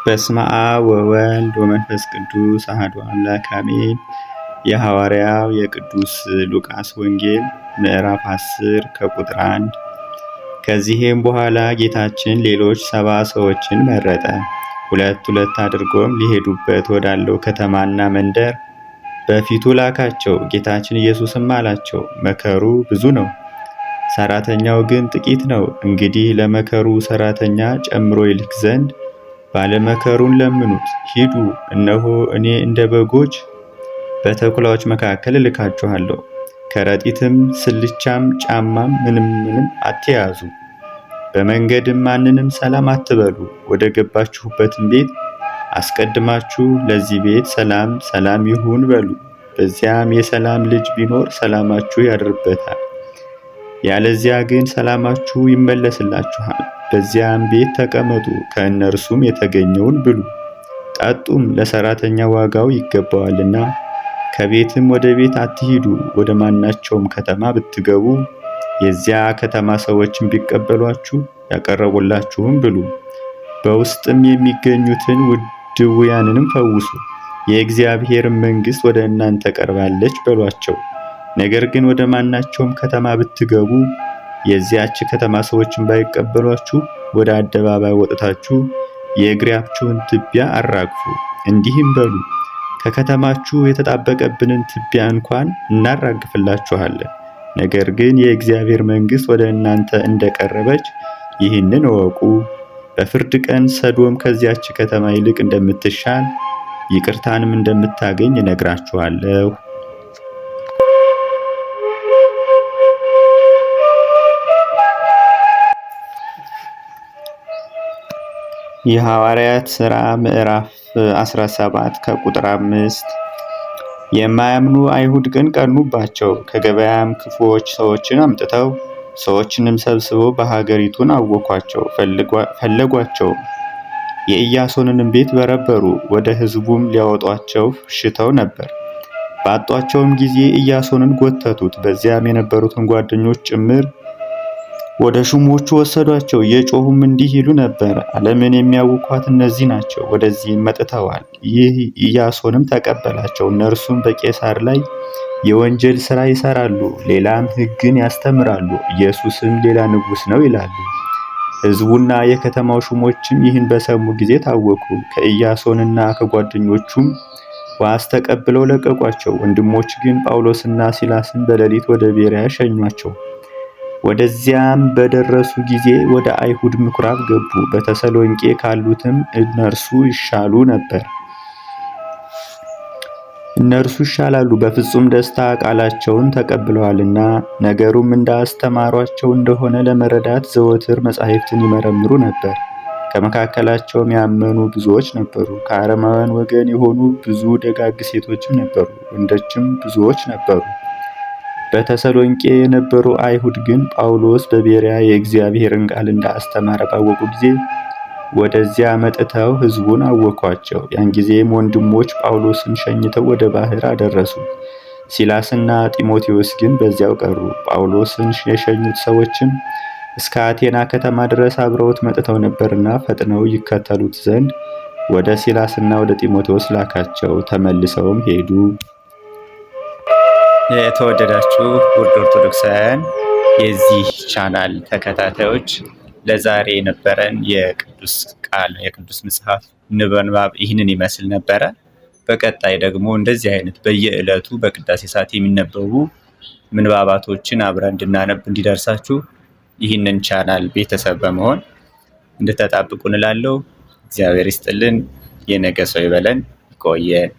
በስመ አብ ወወልድ ወመንፈስ ቅዱስ አሐዱ አምላክ አሜን። የሐዋርያው የቅዱስ ሉቃስ ወንጌል ምዕራፍ 10 ከቁጥር 1። ከዚህም በኋላ ጌታችን ሌሎች 70 ሰዎችን መረጠ። ሁለት ሁለት አድርጎም ሊሄዱበት ወዳለው ከተማና መንደር በፊቱ ላካቸው። ጌታችን ኢየሱስም አላቸው፣ መከሩ ብዙ ነው፣ ሰራተኛው ግን ጥቂት ነው። እንግዲህ ለመከሩ ሰራተኛ ጨምሮ ይልክ ዘንድ ባለመከሩን ለምኑት። ሂዱ፣ እነሆ እኔ እንደ በጎች በተኩላዎች መካከል እልካችኋለሁ። ከረጢትም ስልቻም ጫማም ምንም አትያዙ። በመንገድም ማንንም ሰላም አትበሉ። ወደ ገባችሁበትም ቤት አስቀድማችሁ ለዚህ ቤት ሰላም ሰላም ይሁን በሉ። በዚያም የሰላም ልጅ ቢኖር ሰላማችሁ ያድርበታል፣ ያለዚያ ግን ሰላማችሁ ይመለስላችኋል። በዚያም ቤት ተቀመጡ፣ ከእነርሱም የተገኘውን ብሉ ጠጡም፣ ለሰራተኛ ዋጋው ይገባዋልና። ከቤትም ወደ ቤት አትሂዱ። ወደ ማናቸውም ከተማ ብትገቡ የዚያ ከተማ ሰዎችን ቢቀበሏችሁ ያቀረቡላችሁም ብሉ። በውስጥም የሚገኙትን ድውያንንም ፈውሱ። የእግዚአብሔር መንግሥት ወደ እናንተ ቀርባለች በሏቸው። ነገር ግን ወደ ማናቸውም ከተማ ብትገቡ የዚያች ከተማ ሰዎችን ባይቀበሏችሁ ወደ አደባባይ ወጥታችሁ የእግራችሁን ትቢያ አራግፉ። እንዲህም በሉ፣ ከከተማችሁ የተጣበቀብንን ትቢያ እንኳን እናራግፍላችኋለን። ነገር ግን የእግዚአብሔር መንግሥት ወደ እናንተ እንደቀረበች ይህንን እወቁ። በፍርድ ቀን ሰዶም ከዚያች ከተማ ይልቅ እንደምትሻል ይቅርታንም እንደምታገኝ እነግራችኋለሁ። የሐዋርያት ሥራ ምዕራፍ 17 ከቁጥር 5። የማያምኑ አይሁድ ግን ቀኑባቸው። ከገበያም ክፉዎች ሰዎችን አምጥተው ሰዎችንም ሰብስበው በሀገሪቱን አወኳቸው፣ ፈለጓቸው። የኢያሶንንም ቤት በረበሩ። ወደ ሕዝቡም ሊያወጧቸው ሽተው ነበር። ባጧቸውም ጊዜ ኢያሶንን ጎተቱት። በዚያም የነበሩትን ጓደኞች ጭምር ወደ ሹሞቹ ወሰዷቸው። እየጮሁም እንዲህ ይሉ ነበር፣ ዓለምን የሚያውኳት እነዚህ ናቸው፣ ወደዚህም መጥተዋል። ይህ ኢያሶንም ተቀበላቸው። እነርሱም በቄሳር ላይ የወንጀል ሥራ ይሰራሉ፣ ሌላም ሕግን ያስተምራሉ፣ ኢየሱስም ሌላ ንጉሥ ነው ይላሉ። ሕዝቡና የከተማው ሹሞችም ይህን በሰሙ ጊዜ ታወኩ። ከኢያሶንና ከጓደኞቹም ዋስ ተቀብለው ለቀቋቸው። ወንድሞች ግን ጳውሎስና ሲላስን በሌሊት ወደ ቤርያ ሸኟቸው። ወደዚያም በደረሱ ጊዜ ወደ አይሁድ ምኩራብ ገቡ። በተሰሎንቄ ካሉትም እነርሱ ይሻላሉ፣ በፍጹም ደስታ ቃላቸውን ተቀብለዋልና። ነገሩም እንዳስተማሯቸው እንደሆነ ለመረዳት ዘወትር መጻሕፍትን ይመረምሩ ነበር። ከመካከላቸውም ያመኑ ብዙዎች ነበሩ። ከአረማውያን ወገን የሆኑ ብዙ ደጋግ ሴቶችም ነበሩ፣ ወንዶችም ብዙዎች ነበሩ። በተሰሎንቄ የነበሩ አይሁድ ግን ጳውሎስ በቤርያ የእግዚአብሔርን ቃል እንዳስተማረ ባወቁ ጊዜ ወደዚያ መጥተው ሕዝቡን አወኳቸው። ያን ጊዜም ወንድሞች ጳውሎስን ሸኝተው ወደ ባህር አደረሱ። ሲላስና ጢሞቴዎስ ግን በዚያው ቀሩ። ጳውሎስን የሸኙት ሰዎችም እስከ አቴና ከተማ ድረስ አብረውት መጥተው ነበርና ፈጥነው ይከተሉት ዘንድ ወደ ሲላስና ወደ ጢሞቴዎስ ላካቸው። ተመልሰውም ሄዱ። የተወደዳችሁ ውድ ኦርቶዶክሳውያን የዚህ ቻናል ተከታታዮች ለዛሬ የነበረን የቅዱስ ቃል የቅዱስ መጽሐፍ ንባብ ይህንን ይመስል ነበረ። በቀጣይ ደግሞ እንደዚህ አይነት በየዕለቱ በቅዳሴ ሰዓት የሚነበቡ ምንባባቶችን አብረን እንድናነብ እንዲደርሳችሁ ይህንን ቻናል ቤተሰብ በመሆን እንድትጠብቁ እንላለሁ። እግዚአብሔር ይስጥልን። የነገ ሰው ይበለን። ይቆየን።